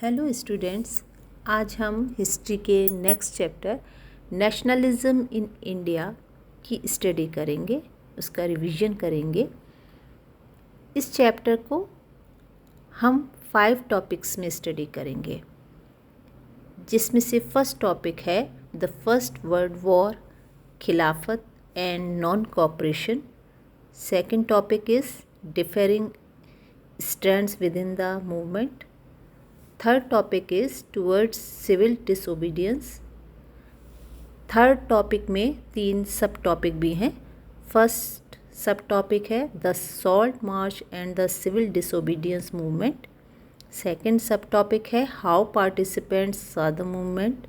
Hello students, आज हम history के next chapter nationalism in India की स्टडी करेंगे, उसका रिवीजन करेंगे। इस चैप्टर को हम 5 टॉपिक्स में स्टडी करेंगे, जिसमें से फर्स्ट टॉपिक है the first world war, Khilafat and non cooperation. Second topic is differing strands within the movement. Third topic is towards civil disobedience. Third topic में 3 सब टॉपिक भी हैं। फर्स्ट सब टॉपिक है the Salt March and the civil disobedience movement. Second sub topic है how participants saw the movement.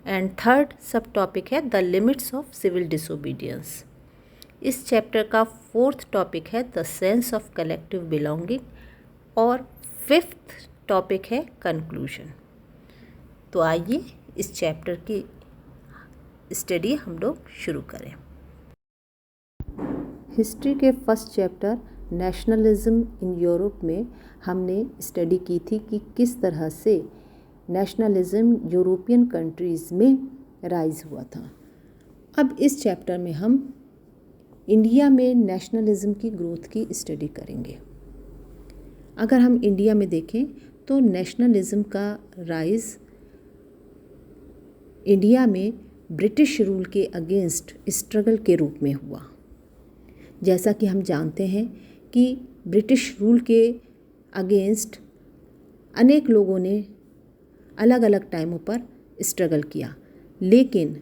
And third sub topic है the limits of civil disobedience. इस chapter का fourth topic है the sense of collective belonging और fifth topic है conclusion. तो आइए इस चैप्टर की स्टडी हम लोग शुरू करें। हिस्ट्री के first chapter nationalism in Europe में हमने स्टडी की थी कि किस तरह से नेशनलिज्म यूरोपियन कंट्रीज़ में राइज हुआ था। अब इस चैप्टर में हम इंडिया में नेशनलिज्म की ग्रोथ की स्टडी करेंगे। अगर हम इंडिया में देखें तो नेशनलिज्म का राइज इंडिया में ब्रिटिश रूल के अगेंस्ट स्ट्रगल के रूप में हुआ। जैसा कि हम जानते हैं कि ब्रिटिश रूल के अगेंस्ट अनेक लोगों ने अलग अलग टाइमों पर स्ट्रगल किया, लेकिन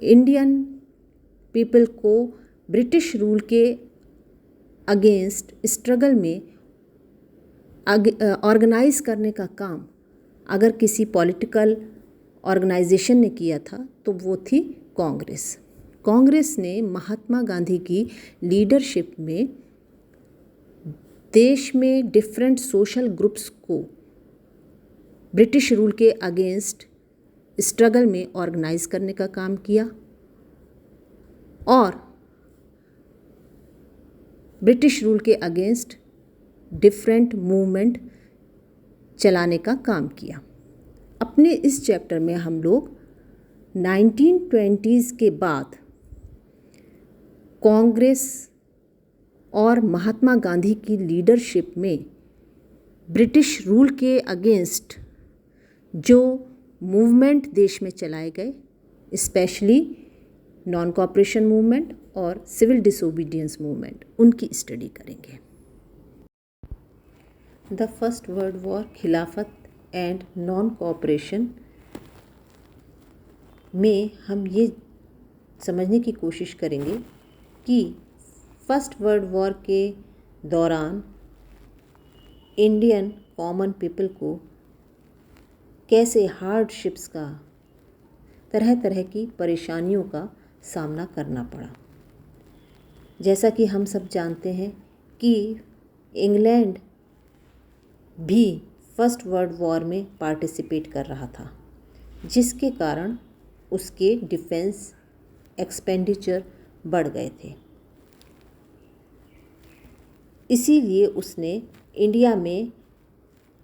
इंडियन पीपल को ब्रिटिश रूल के अगेंस्ट स्ट्रगल में ऑर्गेनाइज करने का काम अगर किसी पॉलिटिकल ऑर्गेनाइजेशन ने किया था तो वो थी कांग्रेस। कांग्रेस ने महात्मा गांधी की लीडरशिप में देश में डिफरेंट सोशल ग्रुप्स को ब्रिटिश रूल के अगेंस्ट स्ट्रगल में ऑर्गेनाइज करने का काम किया और ब्रिटिश रूल के अगेंस्ट डिफरेंट मूवमेंट चलाने का काम किया। अपने इस चैप्टर में हम लोग 1920s के बाद कांग्रेस और महात्मा गांधी की लीडरशिप में ब्रिटिश रूल के अगेंस्ट जो मूवमेंट देश में चलाए गए, स्पेशली नॉन कोऑपरेशन मूवमेंट और सिविल डिसोबीडियंस मूवमेंट, उनकी स्टडी करेंगे। The first world war, Khilafat and non cooperation में हम ये समझने की कोशिश करेंगे कि फर्स्ट वर्ल्ड वॉर के दौरान इंडियन कॉमन पीपल को कैसे हार्डशिप्स का, तरह तरह की परेशानियों का सामना करना पड़ा। जैसा कि हम सब जानते हैं कि इंग्लैंड भी फर्स्ट वर्ल्ड वॉर में पार्टिसिपेट कर रहा था, जिसके कारण उसके डिफेंस एक्सपेंडिचर बढ़ गए थे। इसीलिए उसने इंडिया में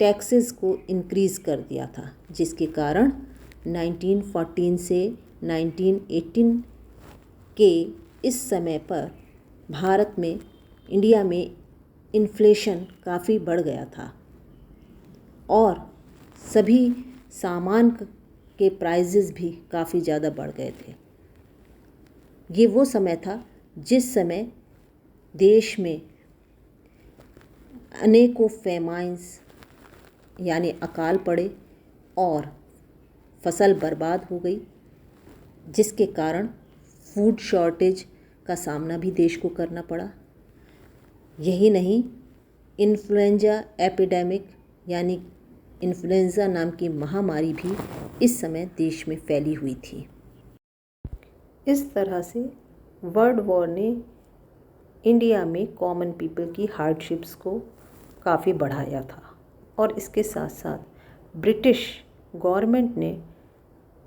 टैक्सेस को इंक्रीज़ कर दिया था, जिसके कारण 1914 से 1918 के इस समय पर भारत में, इंडिया में इन्फ्लेशन काफ़ी बढ़ गया था और सभी सामान के प्राइजेस भी काफ़ी ज़्यादा बढ़ गए थे। ये वो समय था जिस समय देश में अनेकों फेमाइंस यानी अकाल पड़े और फसल बर्बाद हो गई, जिसके कारण फूड शॉर्टेज का सामना भी देश को करना पड़ा। यही नहीं, इन्फ्लुएंजा एपिडेमिक यानी इन्फ्लुएंजा नाम की महामारी भी इस समय देश में फैली हुई थी। इस तरह से वर्ल्ड वॉर ने इंडिया में कॉमन पीपल की हार्डशिप्स को काफ़ी बढ़ाया था और इसके साथ साथ ब्रिटिश गवर्नमेंट ने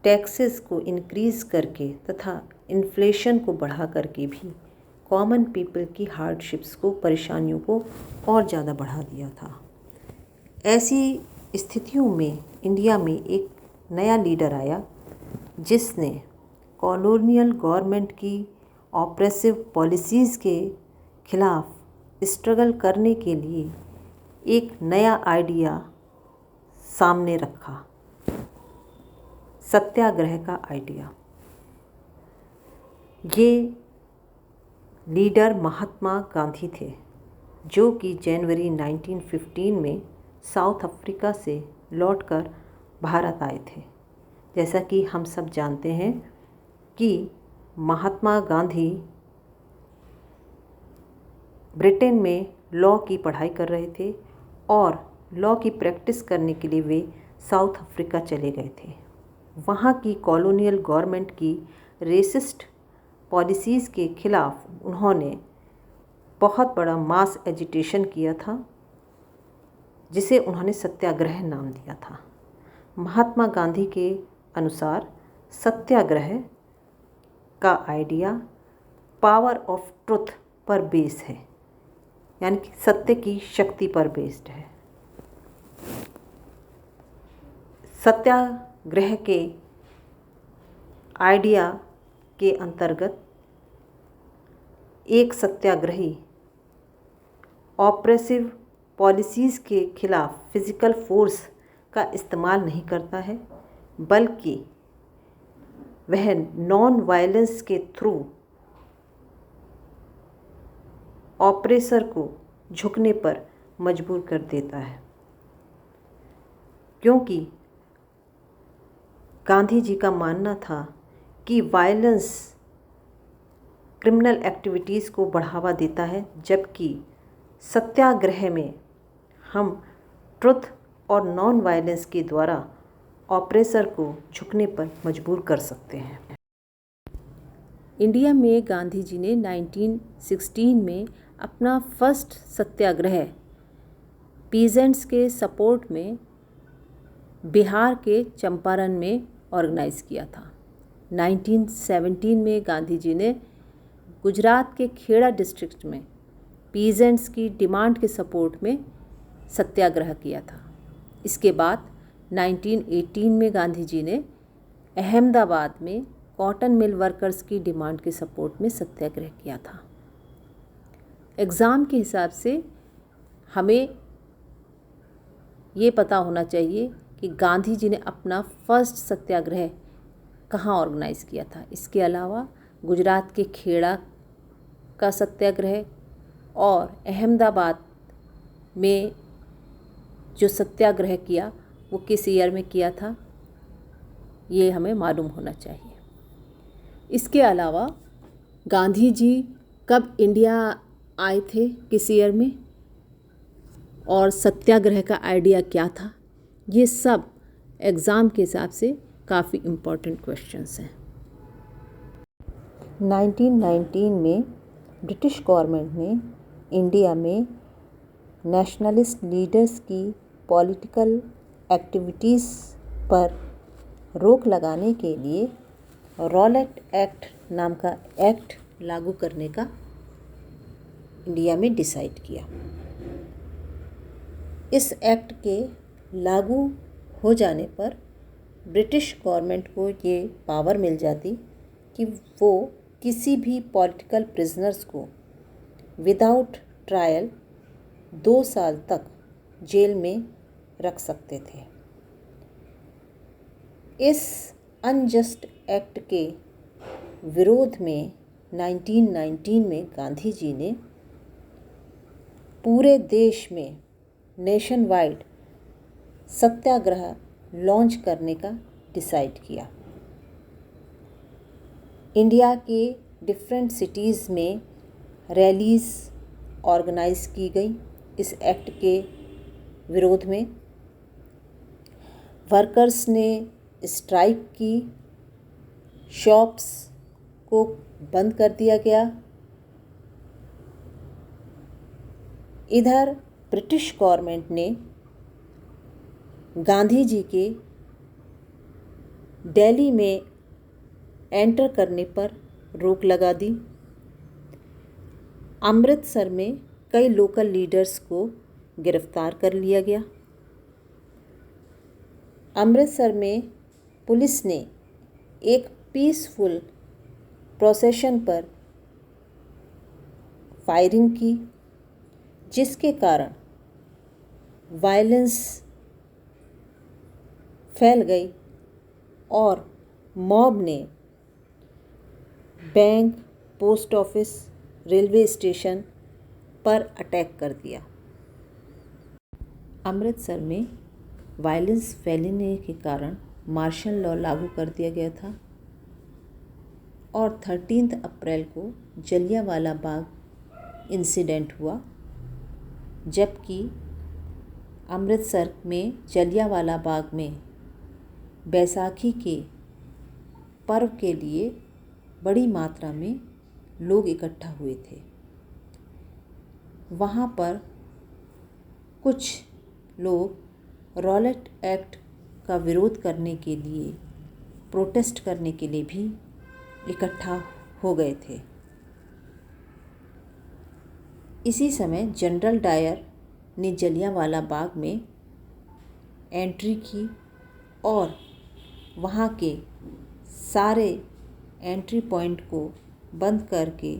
टैक्सेस को इंक्रीज़ करके तथा इन्फ्लेशन को बढ़ा करके भी कॉमन पीपल की हार्डशिप्स को, परेशानियों को और ज़्यादा बढ़ा दिया था। ऐसी स्थितियों में इंडिया में एक नया लीडर आया जिसने कॉलोनियल गवर्नमेंट की ऑप्रेसिव पॉलिसीज़ के खिलाफ स्ट्रगल करने के लिए एक नया आइडिया सामने रखा, सत्याग्रह का आइडिया। ये लीडर महात्मा गांधी थे, जो कि जनवरी 1915 में साउथ अफ्रीका से लौटकर भारत आए थे। जैसा कि हम सब जानते हैं कि महात्मा गांधी ब्रिटेन में लॉ की पढ़ाई कर रहे थे और लॉ की प्रैक्टिस करने के लिए वे साउथ अफ्रीका चले गए थे। वहाँ की कॉलोनियल गवर्नमेंट की रेसिस्ट पॉलिसीज़ के खिलाफ उन्होंने बहुत बड़ा मास एजिटेशन किया था, जिसे उन्होंने सत्याग्रह नाम दिया था। महात्मा गांधी के अनुसार सत्याग्रह का आइडिया पावर ऑफ ट्रुथ पर बेस है, यानी कि सत्य की शक्ति पर बेस्ड है। सत्याग्रह के आइडिया के अंतर्गत एक सत्याग्रही ऑप्रेसिव पॉलिसीज़ के खिलाफ फिज़िकल फोर्स का इस्तेमाल नहीं करता है, बल्कि वह नॉन वायलेंस के थ्रू ऑपरेसर को झुकने पर मजबूर कर देता है। क्योंकि गांधी जी का मानना था कि वायलेंस क्रिमिनल एक्टिविटीज़ को बढ़ावा देता है, जबकि सत्याग्रह में हम ट्रुथ और नॉन वायलेंस के द्वारा ऑपरेसर को झुकने पर मजबूर कर सकते हैं। इंडिया में गांधी जी ने 1916 में अपना फर्स्ट सत्याग्रह पीजेंट्स के सपोर्ट में बिहार के चंपारण में ऑर्गेनाइज़ किया था। 1917 में गांधी जी ने गुजरात के खेड़ा डिस्ट्रिक्ट में पीजेंट्स की डिमांड के सपोर्ट में सत्याग्रह किया था। इसके बाद 1918 में गांधी जी ने अहमदाबाद में कॉटन मिल वर्कर्स की डिमांड के सपोर्ट में सत्याग्रह किया था। एग्ज़ाम के हिसाब से हमें ये पता होना चाहिए कि गांधी जी ने अपना फर्स्ट सत्याग्रह कहाँ ऑर्गेनाइज़ किया था। इसके अलावा गुजरात के खेड़ा का सत्याग्रह और अहमदाबाद में जो सत्याग्रह किया वो किस ईयर में किया था, ये हमें मालूम होना चाहिए। इसके अलावा गांधी जी कब इंडिया आए थे, किस ईयर में, और सत्याग्रह का आइडिया क्या था, ये सब एग्ज़ाम के हिसाब से काफ़ी इम्पोर्टेंट क्वेश्चंस हैं। 1919 में ब्रिटिश गवर्नमेंट ने इंडिया में नेशनलिस्ट लीडर्स की पॉलिटिकल एक्टिविटीज़ पर रोक लगाने के लिए रॉलेट एक्ट नाम का एक्ट लागू करने का इंडिया में डिसाइड किया। इस एक्ट के लागू हो जाने पर ब्रिटिश गवर्नमेंट को ये पावर मिल जाती कि वो किसी भी पॉलिटिकल प्रिजनर्स को विदाउट ट्रायल 2 साल तक जेल में रख सकते थे। इस अनजस्ट एक्ट के विरोध में 1919 में गांधी जी ने पूरे देश में नेशन वाइड सत्याग्रह लॉन्च करने का डिसाइड किया। इंडिया के डिफरेंट सिटीज़ में रैलीज़ ऑर्गेनाइज़ की गई इस एक्ट के विरोध में। वर्कर्स ने स्ट्राइक की, शॉप्स को बंद कर दिया गया। इधर ब्रिटिश गवर्नमेंट ने गांधी जी के दिल्ली में एंटर करने पर रोक लगा दी। अमृतसर में कई लोकल लीडर्स को गिरफ्तार कर लिया गया। अमृतसर में पुलिस ने एक पीसफुल प्रोसेशन पर फायरिंग की, जिसके कारण वायलेंस फैल गई और मॉब ने bank, post office, railway station पर अटैक कर दिया। अमृतसर में वायलेंस फैलने के कारण मार्शल लॉ लागू कर दिया गया था और 13 अप्रैल को जलियांवाला बाग इंसिडेंट हुआ, जबकि अमृतसर में जलियांवाला बाग में बैसाखी के पर्व के लिए बड़ी मात्रा में लोग इकट्ठा हुए थे। वहाँ पर कुछ लोग रॉलेट एक्ट का विरोध करने के लिए, प्रोटेस्ट करने के लिए भी इकट्ठा हो गए थे। इसी समय जनरल डायर ने जलियांवाला बाग में एंट्री की और वहाँ के सारे एंट्री पॉइंट को बंद करके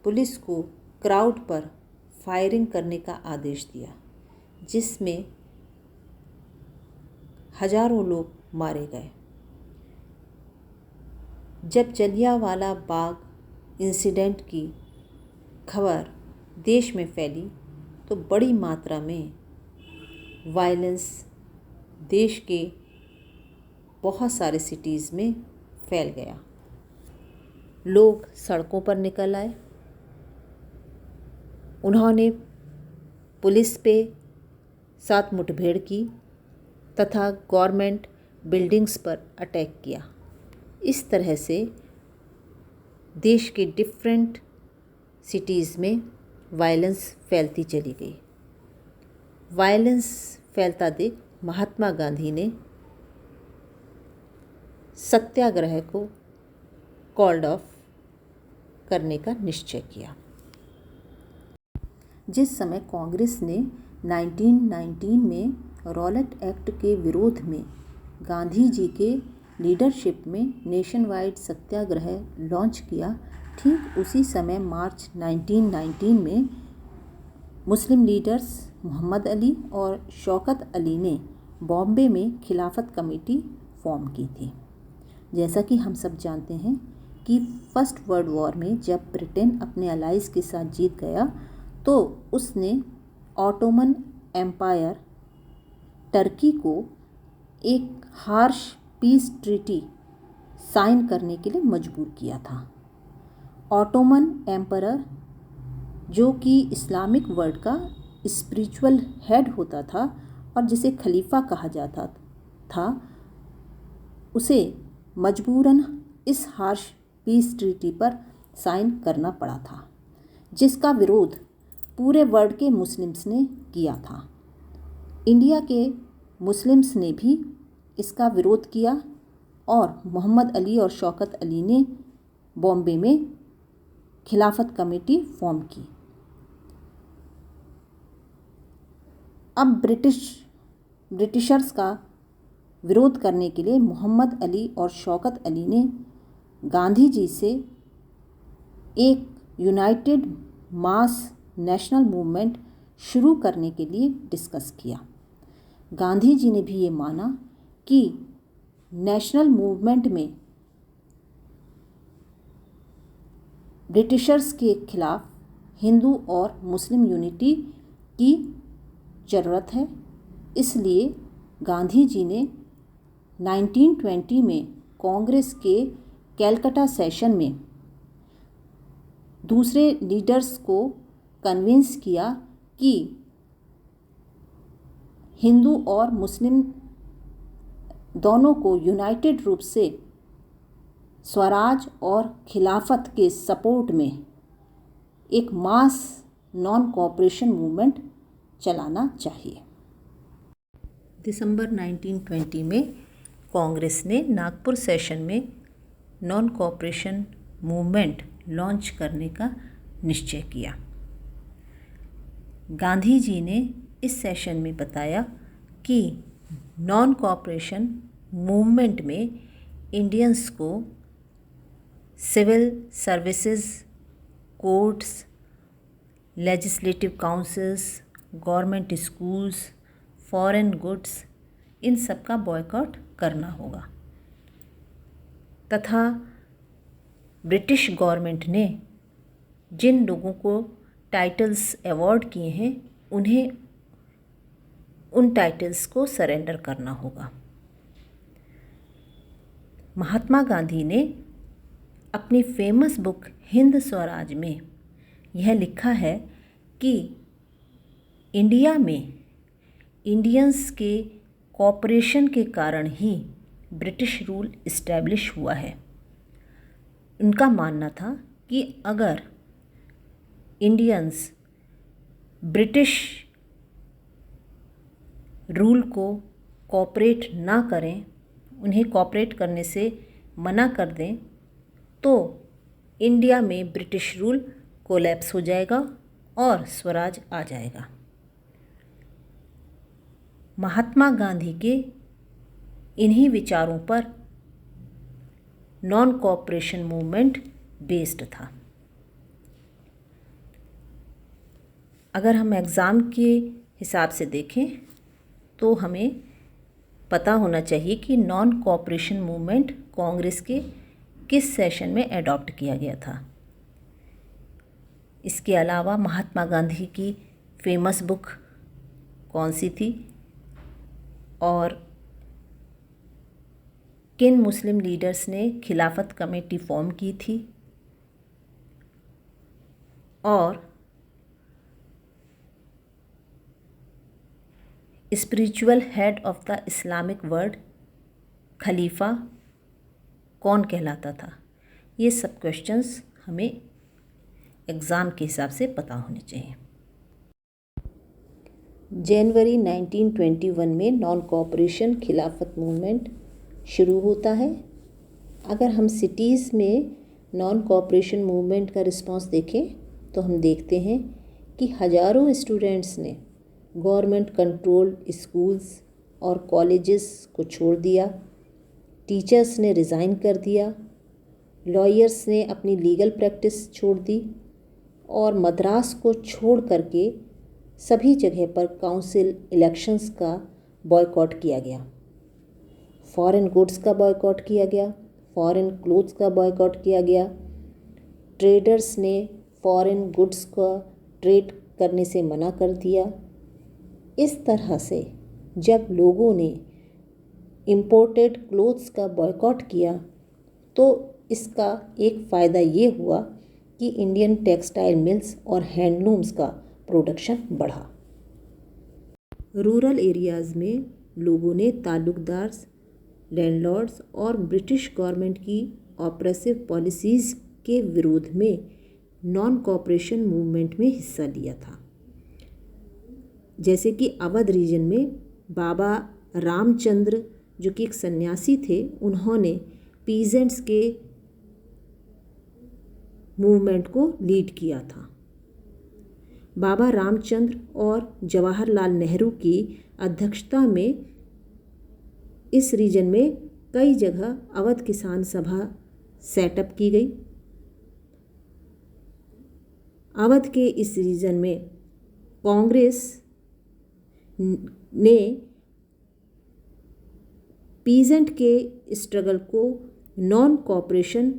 पुलिस को क्राउड पर फायरिंग करने का आदेश दिया, जिसमें हजारों लोग मारे गए। जब जलियांवाला बाग इंसिडेंट की खबर देश में फैली तो बड़ी मात्रा में वायलेंस देश के बहुत सारे सिटीज़ में फैल गया। लोग सड़कों पर निकल आए, उन्होंने पुलिस पे साथ मुठभेड़ की तथा गवर्नमेंट बिल्डिंग्स पर अटैक किया। इस तरह से देश के डिफरेंट सिटीज़ में वायलेंस फैलती चली गई। वायलेंस फैलता देख महात्मा गांधी ने सत्याग्रह को कॉल्ड ऑफ करने का निश्चय किया। जिस समय कांग्रेस ने 1919 में रॉलेट एक्ट के विरोध में गांधी जी के लीडरशिप में नेशन वाइड सत्याग्रह लॉन्च किया, ठीक उसी समय मार्च 1919 में मुस्लिम लीडर्स मोहम्मद अली और शौकत अली ने बॉम्बे में खिलाफत कमेटी फॉर्म की थी। जैसा कि हम सब जानते हैं कि फर्स्ट वर्ल्ड वॉर में जब ब्रिटेन अपने अलाइज के साथ जीत गया तो उसने ऑटोमन एम्पायर टर्की को एक हार्श पीस ट्रीटी साइन करने के लिए मजबूर किया था। ऑटोमन एम्परर, जो कि इस्लामिक वर्ल्ड का स्पिरिचुअल हेड होता था और जिसे खलीफा कहा जाता था, उसे मजबूरन इस हार्श पीस ट्रीटी पर साइन करना पड़ा था, जिसका विरोध पूरे वर्ल्ड के मुस्लिम्स ने किया था। इंडिया के मुस्लिम्स ने भी इसका विरोध किया और मोहम्मद अली और शौकत अली ने बॉम्बे में खिलाफत कमेटी फॉर्म की। अब ब्रिटिशर्स का विरोध करने के लिए मोहम्मद अली और शौकत अली ने गांधी जी से एक यूनाइटेड मास नेशनल मूवमेंट शुरू करने के लिए डिस्कस किया। गांधी जी ने भी ये माना कि नेशनल मूवमेंट में ब्रिटिशर्स के खिलाफ हिंदू और मुस्लिम यूनिटी की ज़रूरत है। इसलिए गांधी जी ने 1920 में कांग्रेस के कैलकाटा सेशन में दूसरे लीडर्स को कन्विंस किया कि हिंदू और मुस्लिम दोनों को यूनाइटेड रूप से स्वराज और खिलाफत के सपोर्ट में एक मास नॉन कोऑपरेशन मूवमेंट चलाना चाहिए। दिसंबर 1920 में कांग्रेस ने नागपुर सेशन में नॉन कोऑपरेशन मूवमेंट लॉन्च करने का निश्चय किया। गांधी जी ने इस सेशन में बताया कि नॉन कोऑपरेशन मूवमेंट में इंडियंस को civil services, courts, legislative councils, government schools, foreign goods, इन सब का बॉयकॉट करना होगा तथा ब्रिटिश गवर्नमेंट ने जिन लोगों को टाइटल्स अवॉर्ड किए हैं उन्हें उन टाइटल्स को सरेंडर करना होगा। महात्मा गांधी ने अपनी फेमस बुक हिंद स्वराज में यह लिखा है कि इंडिया में इंडियंस के कॉपरेशन के कारण ही ब्रिटिश रूल इस्टेब्लिश हुआ है। उनका मानना था कि अगर इंडियंस ब्रिटिश रूल को कॉपरेट ना करें, उन्हें कॉपरेट करने से मना कर दें, तो इंडिया में ब्रिटिश रूल कोलैप्स हो जाएगा और स्वराज आ जाएगा। महात्मा गांधी के इन्हीं विचारों पर नॉन कोऑपरेशन मूवमेंट बेस्ड था। अगर हम एग्ज़ाम के हिसाब से देखें तो हमें पता होना चाहिए कि नॉन कोऑपरेशन मूवमेंट कांग्रेस के किस सेशन में अडॉप्ट किया गया था। इसके अलावा महात्मा गांधी की फेमस बुक कौन सी थी और किन मुस्लिम लीडर्स ने खिलाफत कमेटी फॉर्म की थी और spiritual head of the Islamic world खलीफा कौन कहलाता था। ये सब क्वेश्चंस हमें एग्ज़ाम के हिसाब से पता होने चाहिए। जनवरी 1921 में नॉन कोऑपरेशन खिलाफत मूवमेंट शुरू होता है। अगर हम सिटीज़ में नॉन कोऑपरेशन मूवमेंट का रिस्पांस देखें तो हम देखते हैं कि हज़ारों स्टूडेंट्स ने गवर्नमेंट कंट्रोल्ड स्कूल्स और कॉलेजेस को छोड़ दिया, टीचर्स ने रिज़ाइन कर दिया, लॉयर्स ने अपनी लीगल प्रैक्टिस छोड़ दी और मद्रास को छोड़ करके सभी जगह पर काउंसिल इलेक्शंस का बॉयकॉट किया गया। फॉरेन गुड्स का बॉयकॉट किया गया, फॉरेन क्लोथ्स का बॉयकॉट किया गया। ट्रेडर्स ने फॉरेन गुड्स का ट्रेड करने से मना कर दिया। इस तरह से जब लोगों ने इम्पोर्टेड क्लोथ्स का बॉयकॉट किया तो इसका एक फ़ायदा ये हुआ कि इंडियन टेक्सटाइल मिल्स और हैंडलूम्स का प्रोडक्शन बढ़ा। रूरल एरियाज़ में लोगों ने ताल्लुकदार, लैंडलॉर्ड्स और ब्रिटिश गवर्नमेंट की ऑपरेसिव पॉलिसीज़ के विरोध में नॉन कोऑपरेशन मूवमेंट में हिस्सा लिया था। जैसे कि अवध रीजन में बाबा रामचंद्र जो कि एक सन्यासी थे, उन्होंने पीजेंट्स के मूवमेंट को लीड किया था। बाबा रामचंद्र और जवाहरलाल नेहरू की अध्यक्षता में इस रीजन में कई जगह अवध किसान सभा सेटअप की गई। अवध के इस रीजन में कांग्रेस ने पीजेंट के स्ट्रगल को नॉन कोऑपरेशन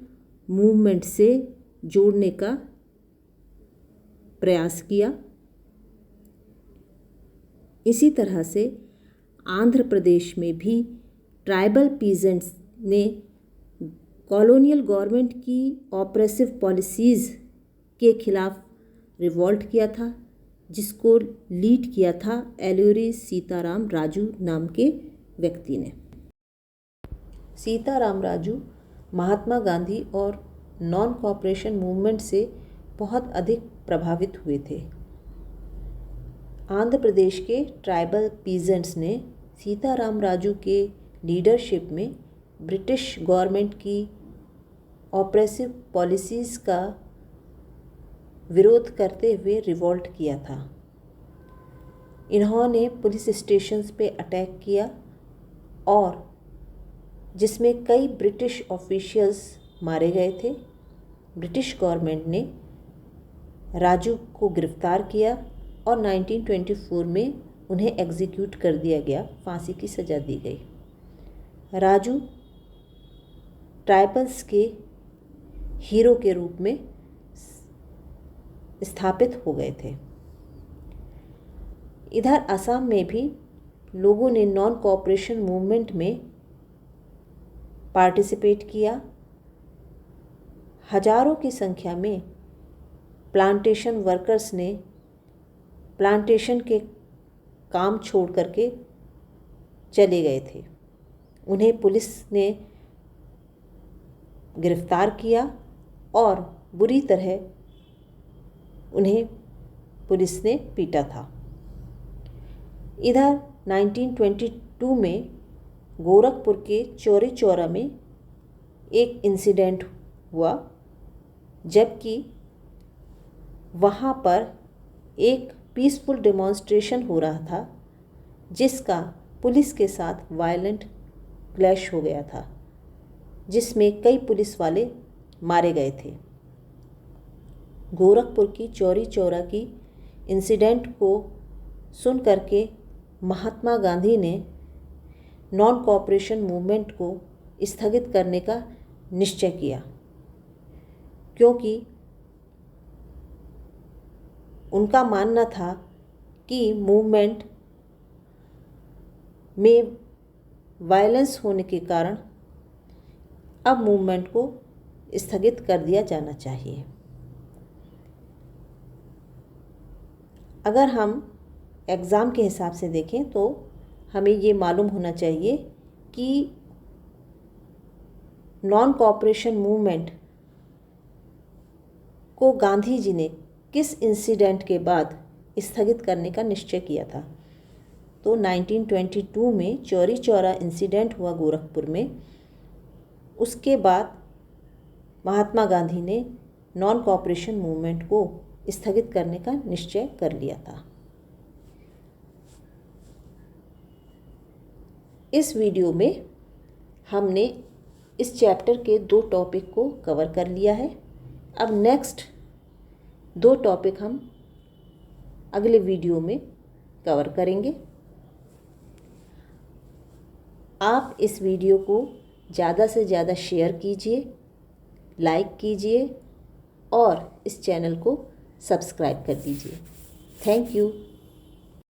मूवमेंट से जोड़ने का प्रयास किया। इसी तरह से आंध्र प्रदेश में भी ट्राइबल पीजेंट्स ने कॉलोनियल गवर्नमेंट की ऑपरेसिव पॉलिसीज़ के खिलाफ रिवॉल्ट किया था, जिसको लीड किया था एलूरी सीताराम राजू नाम के व्यक्ति ने। सीताराम राजू महात्मा गांधी और नॉन कोऑपरेशन मूवमेंट से बहुत अधिक प्रभावित हुए थे। आंध्र प्रदेश के ट्राइबल पीजेंट्स ने सीताराम राजू के लीडरशिप में ब्रिटिश गवर्नमेंट की ऑपरेसिव पॉलिसीज़ का विरोध करते हुए रिवॉल्ट किया था। इन्होंने पुलिस स्टेशंस पे अटैक किया और जिसमें कई ब्रिटिश ऑफिशियल्स मारे गए थे। ब्रिटिश गवर्नमेंट ने राजू को गिरफ्तार किया और 1924 में उन्हें एग्जीक्यूट कर दिया गया, फांसी की सज़ा दी गई। राजू ट्राइबल्स के हीरो के रूप में स्थापित हो गए थे। इधर असम में भी लोगों ने नॉन कोऑपरेशन मूवमेंट में पार्टिसिपेट किया। हजारों की संख्या में प्लांटेशन वर्कर्स ने प्लांटेशन के काम छोड़ करके चले गए थे। उन्हें पुलिस ने गिरफ्तार किया और बुरी तरह उन्हें पुलिस ने पीटा था। इधर 1922 में गोरखपुर के चौरी चौरा में एक इंसिडेंट हुआ, जबकि वहाँ पर एक पीसफुल डेमोन्स्ट्रेशन हो रहा था जिसका पुलिस के साथ वायलेंट क्लैश हो गया था, जिसमें कई पुलिस वाले मारे गए थे। गोरखपुर की चौरी चौरा की इंसिडेंट को सुन करके महात्मा गांधी ने नॉन कोऑपरेशन मूवमेंट को स्थगित करने का निश्चय किया, क्योंकि उनका मानना था कि मूवमेंट में वायलेंस होने के कारण अब मूवमेंट को स्थगित कर दिया जाना चाहिए। अगर हम एग्ज़ाम के हिसाब से देखें तो हमें ये मालूम होना चाहिए कि नॉन कोऑपरेशन मूवमेंट को गांधी जी ने किस इंसिडेंट के बाद स्थगित करने का निश्चय किया था। तो 1922 में चौरी चौरा इंसिडेंट हुआ गोरखपुर में। उसके बाद महात्मा गांधी ने नॉन कोऑपरेशन मूवमेंट को स्थगित करने का निश्चय कर लिया था। इस वीडियो में हमने इस चैप्टर के 2 टॉपिक को कवर कर लिया है। अब नेक्स्ट 2 टॉपिक हम अगले वीडियो में कवर करेंगे। आप इस वीडियो को ज़्यादा से ज़्यादा शेयर कीजिए, लाइक कीजिए और इस चैनल को सब्सक्राइब कर दीजिए। Thank you.